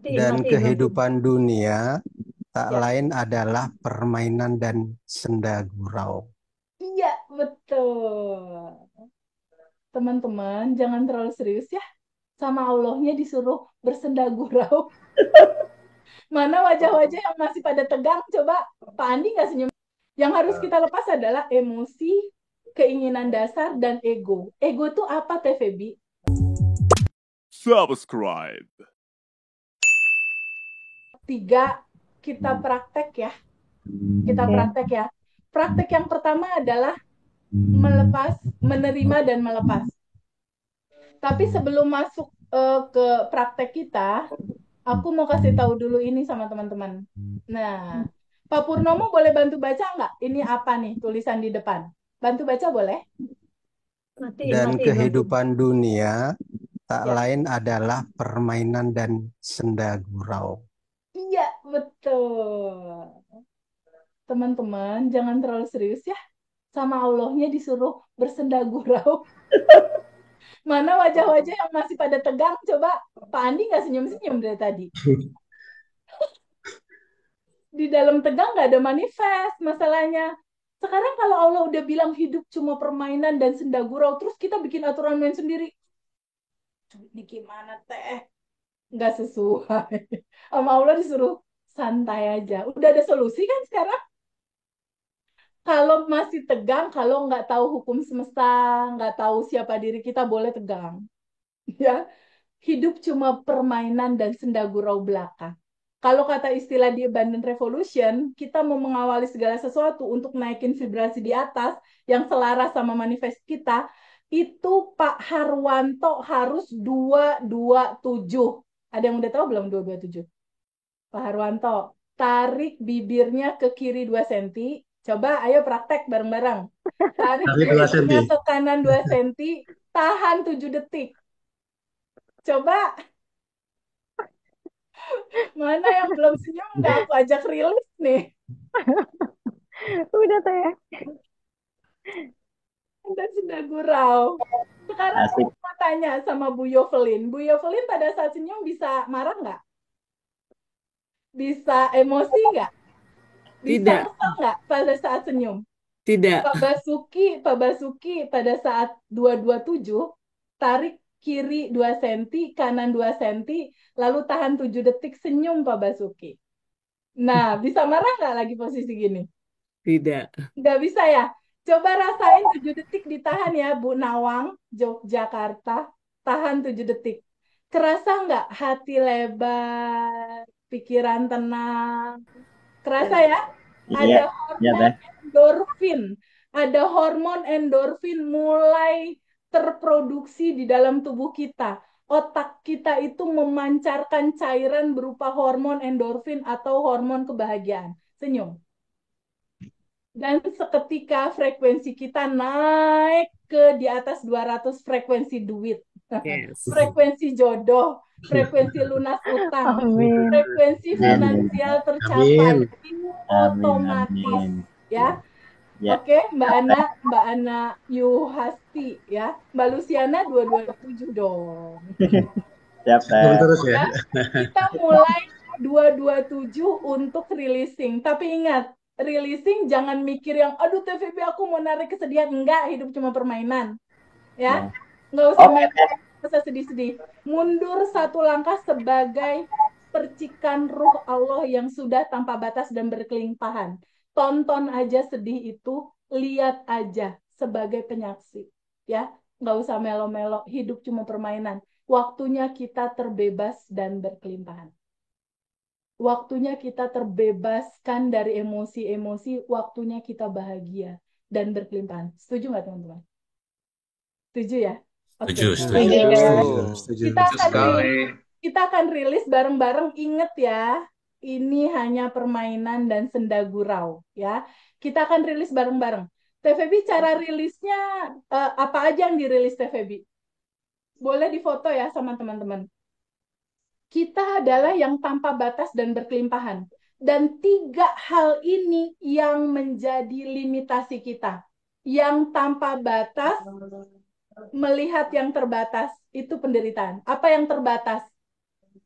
Dan Matiin. kehidupan dunia tak Ya, lain adalah permainan dan senda gurau. iya, betul. Teman-teman, jangan terlalu serius ya. Sama Allahnya disuruh bersenda gurau. Mana wajah-wajah yang masih pada tegang? Coba Pak Andi nggak senyum. Yang harus kita lepas adalah emosi, keinginan dasar, dan ego. Ego itu apa, Teh Febi? Subscribe. Tiga, kita praktek ya. Kita praktek ya. Praktek yang pertama adalah melepas, menerima, dan melepas. Tapi sebelum masuk ke praktek kita, aku mau kasih tahu dulu ini sama teman-teman. Nah, Pak Purnomo boleh bantu baca nggak? Ini apa nih tulisan di depan? Bantu baca boleh? Dan Matiin. kehidupan dunia tak Ya, lain adalah permainan dan senda gurau. iya betul. Teman-teman, jangan terlalu serius ya. Sama Allahnya disuruh bersenda gurau. Mana wajah-wajah yang masih pada tegang? Coba Pak Andi nggak senyum-senyum dari tadi. Di dalam tegang nggak ada manifest masalahnya. Sekarang kalau Allah udah bilang hidup cuma permainan dan senda gurau, terus kita bikin aturan main sendiri. Ini gimana teh? Nggak sesuai. Sama Allah disuruh santai aja. Udah ada solusi kan sekarang? Kalau masih tegang, kalau nggak tahu hukum semesta, nggak tahu siapa diri kita, boleh tegang. Ya, hidup cuma permainan dan senda gurau belaka. Kalau kata istilah di Abundant Revolution, kita mau mengawali segala sesuatu untuk naikin vibrasi di atas yang selaras sama manifest kita, itu Pak Harwanto harus 227. Ada yang udah tahu belum 227? Pak Harwanto, tarik bibirnya ke kiri 2 senti. Coba ayo praktek bareng-bareng. Tarik Tapi 2 senti. bibirnya ke kanan 2 senti, tahan 7 detik. Coba mana yang belum senyum nggak aku ajak rilis nih. Udah tuh ya. Dan sudah gurau. Sekarang Asik. aku mau tanya sama Bu Yovelin. Bu Yovelin pada saat senyum bisa marah nggak? Bisa emosi nggak? Bisa Tidak, kesel nggak pada saat senyum? tidak. Pak Basuki pada saat 227 tarik kiri 2 senti, kanan 2 senti, lalu tahan 7 detik senyum Pak Basuki. Nah, bisa marah nggak lagi posisi gini? Tidak. Nggak bisa ya? Coba rasain 7 detik ditahan ya, Bu Nawang, Yogyakarta. Tahan 7 detik. Kerasa nggak hati lebar, pikiran tenang? Kerasa ya? Iya, Ada iya hormon teh. endorfin. Ada hormon endorfin mulai terproduksi di dalam tubuh kita. Otak kita itu memancarkan cairan berupa hormon endorfin atau hormon kebahagiaan. Senyum. Dan seketika frekuensi kita naik ke di atas 200 frekuensi duit. Yes. Frekuensi jodoh, frekuensi lunas utang, Amin. frekuensi Amin. finansial tercapai. Amin. Ini Amin. otomatis Amin. ya. Ya, Oke, Mbak Ana Yuhasti ya. Mbak Luciana 227 dong. siap Belum teh. terus ya. Ya, kita mulai 227 untuk releasing. Tapi ingat, releasing jangan mikir yang, aduh TVP aku mau narik kesedihan. Enggak, hidup cuma permainan. Ya, Ya. nggak usah Oke main, teh. nggak usah sedih-sedih. Mundur satu langkah sebagai percikan ruh Allah yang sudah tanpa batas dan berkelimpahan. Tonton aja sedih itu, lihat aja sebagai penyaksi. Ya, nggak usah melo-melo, hidup cuma permainan. Waktunya kita terbebas dan berkelimpahan. Waktunya kita terbebaskan dari emosi-emosi, waktunya kita bahagia dan berkelimpahan. Setuju nggak teman-teman? Setuju ya? Oke. Setuju, setuju. Ini Setuju. Setuju. kita Setuju akan sekali. rilis, kita akan rilis bareng-bareng. Ingat ya, ini hanya permainan dan senda gurau ya. Kita akan rilis bareng-bareng. TVB cara rilisnya apa aja yang dirilis TVB? Boleh difoto ya sama teman-teman. Kita adalah yang tanpa batas dan berkelimpahan. Dan tiga hal ini yang menjadi limitasi kita. Yang tanpa batas, melihat yang terbatas, itu penderitaan. Apa yang terbatas?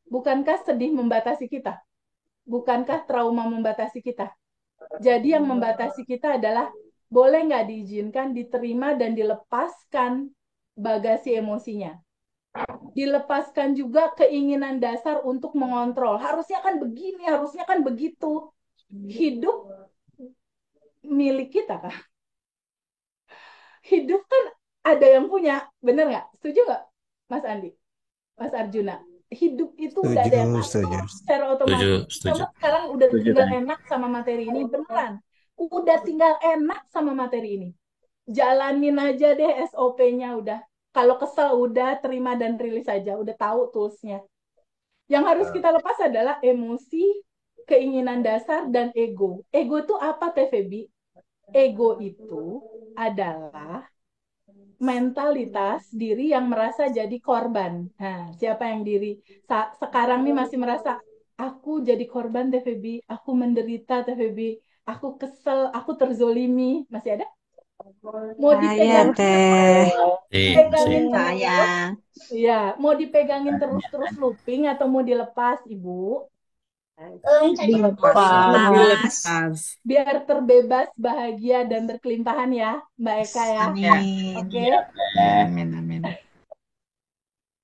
Bukankah sedih membatasi kita? Bukankah trauma membatasi kita? Jadi yang membatasi kita adalah boleh nggak diizinkan, diterima, dan dilepaskan bagasi emosinya. Dilepaskan juga keinginan dasar untuk mengontrol. Harusnya kan begini, harusnya kan begitu. Hidup milik kita kah? Hidup kan ada yang punya, bener nggak? Setuju nggak, Mas Andi, Mas Arjuna? Hidup itu udah ada yang Setuju, ngatur setuju. secara Setuju, otomatis. setuju. Kamu sekarang udah Setuju tinggal tadi. enak sama materi ini, beneran. Udah tinggal enak sama materi ini. Jalanin aja deh SOP-nya udah. Kalau kesel udah terima dan rilis aja, udah tahu tools-nya. Yang harus kita lepas adalah emosi, keinginan dasar, dan ego. Ego itu apa, Teh Febi? Ego itu adalah mentalitas diri yang merasa jadi korban. Nah, siapa yang sekarang nih masih merasa aku jadi korban, Teh Febi, aku menderita, Teh Febi, aku kesel, aku terzolimi, masih ada? Mau Saya dipegangin teh. pegangin terus, Saya. ya, mau dipegangin terus looping atau mau dilepas, Ibu? Dilepas. Dilepas. Biar terbebas, bahagia, dan berkelimpahan ya, Mbak Eka ya. Amin. Oke. Amin, amin.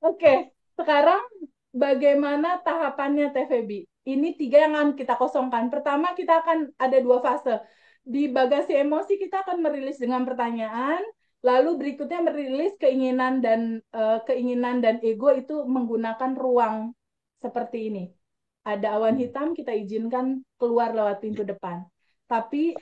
Oke, sekarang bagaimana tahapannya Teh Febi? Ini 3 yang akan kita kosongkan. Pertama, kita akan ada 2 fase. Di bagasi emosi kita akan merilis dengan pertanyaan, lalu berikutnya merilis keinginan dan ego itu menggunakan ruang seperti ini. Ada awan hitam, kita izinkan keluar lewat pintu depan. Tapi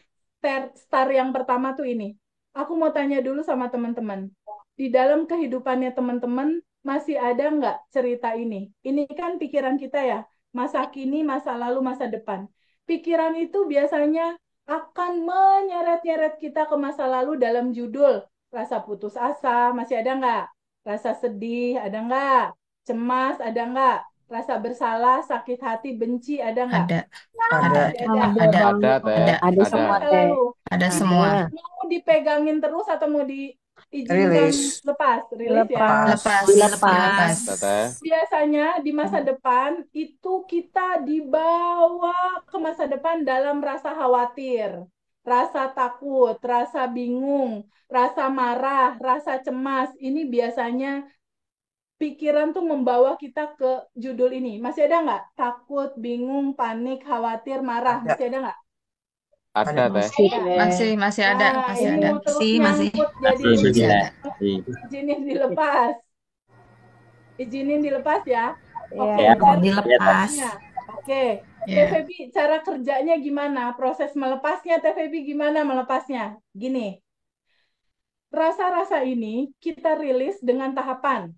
start yang pertama tuh ini. Aku mau tanya dulu sama teman-teman. Di dalam kehidupannya teman-teman, masih ada nggak cerita ini? Ini kan pikiran kita ya, masa kini, masa lalu, masa depan. Pikiran itu biasanya akan menyeret-nyeret kita ke masa lalu dalam judul rasa putus asa, masih ada nggak? Rasa sedih, ada nggak? Cemas, ada nggak? Rasa bersalah, sakit hati, benci, ada nggak? Ada. Ada. Masih ada. Ada, Teh. Ada Masa semua, masa teh. lalu. Ada semua. Mau dipegangin terus atau mau diizinkan Rilis. lepas? Rilis ya. Lepas. Dilepas. Teh. Biasanya di masa depan itu kita dibawa ke masa depan dalam rasa khawatir, rasa takut, rasa bingung, rasa marah, rasa cemas. Ini biasanya pikiran tuh membawa kita ke judul ini. Masih ada nggak? Takut, bingung, panik, khawatir, marah. Ada. Masih ada nggak? Ada, Teh. Masih ada. Nah, Masih ini ada. mau terus Masih. nyangkut jadi Masih Masih ada. izinin dilepas. Izinin dilepas ya. Oke, Ya. cari Dilepas. caranya. Oke. Teh Ya. Febi, cara kerjanya gimana? Proses melepasnya, Teh Febi gimana melepasnya? Gini, rasa-rasa ini kita rilis dengan tahapan.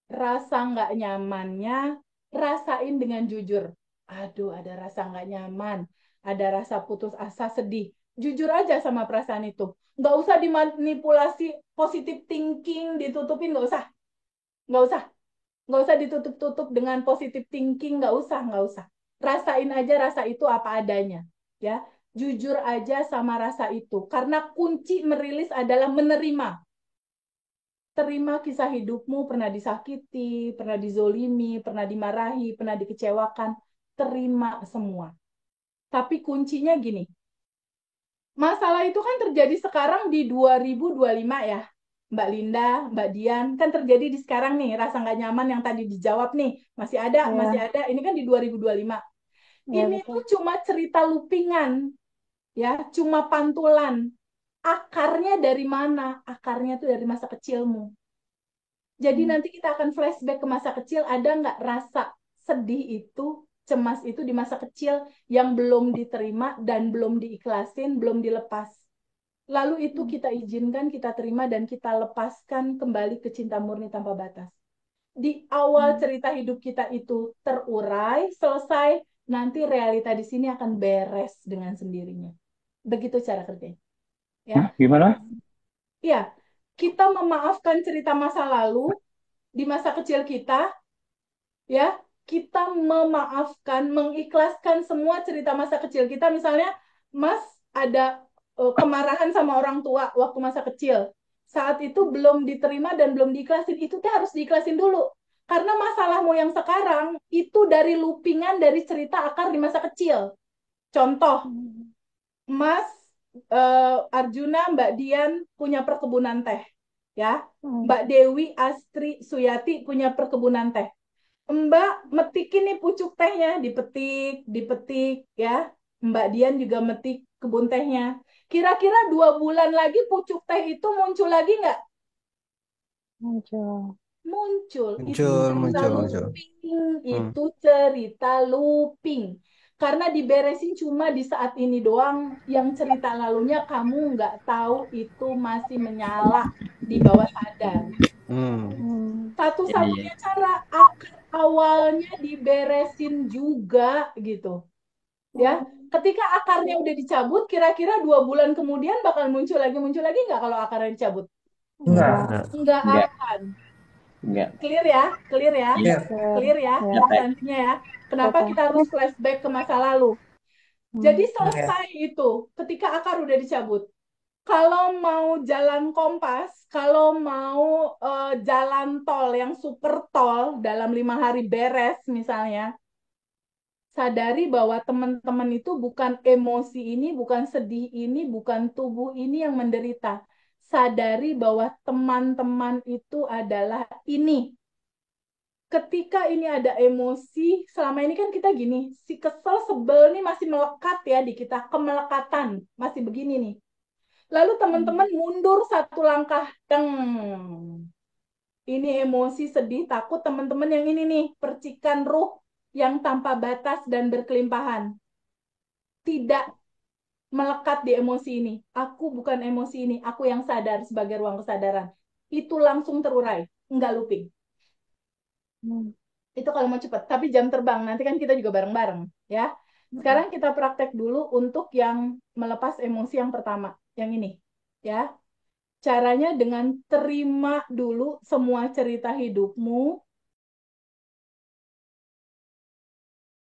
Rasa nggak nyamannya, rasain dengan jujur. Aduh, ada rasa nggak nyaman. Ada rasa putus asa, sedih. Jujur aja sama perasaan itu. Nggak usah dimanipulasi positive thinking, ditutupin, nggak usah. Nggak usah. Nggak usah ditutup-tutup dengan positive thinking, nggak usah, nggak usah. Rasain aja rasa itu apa adanya. Ya, jujur aja sama rasa itu. Karena kunci merilis adalah menerima. Terima kisah hidupmu, pernah disakiti, pernah dizolimi, pernah dimarahi, pernah dikecewakan. Terima semua. Tapi kuncinya gini, masalah itu kan terjadi sekarang di 2025 ya, Mbak Linda, Mbak Dian, kan terjadi di sekarang nih, rasa nggak nyaman yang tadi dijawab nih, masih ada, ini kan di 2025. Ini tuh cuma cerita loopingan, ya, cuma pantulan. Akarnya dari mana? Akarnya tuh dari masa kecilmu. Jadi nanti kita akan flashback ke masa kecil, ada nggak rasa sedih itu, cemas itu di masa kecil yang belum diterima dan belum diikhlasin, belum dilepas. Lalu itu kita izinkan, kita terima, dan kita lepaskan kembali ke cinta murni tanpa batas. Di awal cerita hidup kita itu terurai, selesai, nanti realita di sini akan beres dengan sendirinya. Begitu cara kerjanya. Ya. Gimana? Iya, kita memaafkan cerita masa lalu di masa kecil kita, ya, kita memaafkan, mengikhlaskan semua cerita masa kecil kita. Misalnya, Mas ada kemarahan sama orang tua waktu masa kecil. Saat itu belum diterima dan belum diikhlasin. Itu teh harus diikhlasin dulu. Karena masalahmu yang sekarang itu dari loopingan dari cerita akar di masa kecil. Contoh, Mas Arjuna, Mbak Dian punya perkebunan teh, ya. Mbak Dewi, Astri, Suyati punya perkebunan teh. Mbak metikin nih pucuk tehnya, dipetik, dipetik, ya. Mbak Dian juga metik kebun tehnya. Kira-kira 2 bulan lagi pucuk teh itu muncul lagi nggak? Muncul. Muncul. Itu Muncul, cerita muncul, muncul. looping. Hmm. Itu cerita looping. Karena diberesin cuma di saat ini doang, yang cerita lalunya kamu nggak tahu itu masih menyala di bawah sadar. Hmm. Satu-satunya cara akar awalnya diberesin juga gitu. Ya, ketika akarnya udah dicabut, kira-kira 2 bulan kemudian bakal muncul lagi nggak kalau akarnya dicabut? Enggak. Nggak Nggak. akan. Enggak. Clear ya? Clear ya? Iya. Clear ya? Ya. Substansinya ya. Kenapa kita harus flashback ke masa lalu? Jadi selesai itu ketika akar udah dicabut. Kalau mau jalan kompas, kalau mau jalan tol yang super tol dalam 5 hari beres misalnya, sadari bahwa teman-teman itu bukan emosi ini, bukan sedih ini, bukan tubuh ini yang menderita. Sadari bahwa teman-teman itu adalah ini. Ketika ini ada emosi, selama ini kan kita gini, si kesel, sebel nih masih melekat ya di kita, kemelekatan, masih begini nih. Lalu teman-teman mundur 1 langkah, deng. Ini emosi, sedih, takut, teman-teman yang ini nih, percikan ruh yang tanpa batas dan berkelimpahan. Tidak melekat di emosi ini. Aku bukan emosi ini, aku yang sadar sebagai ruang kesadaran. Itu langsung terurai, enggak looping. Itu kalau mau cepat, tapi jam terbang nanti kan kita juga bareng-bareng ya. Sekarang kita praktek dulu untuk yang melepas emosi yang pertama, yang ini ya. Caranya dengan terima dulu semua cerita hidupmu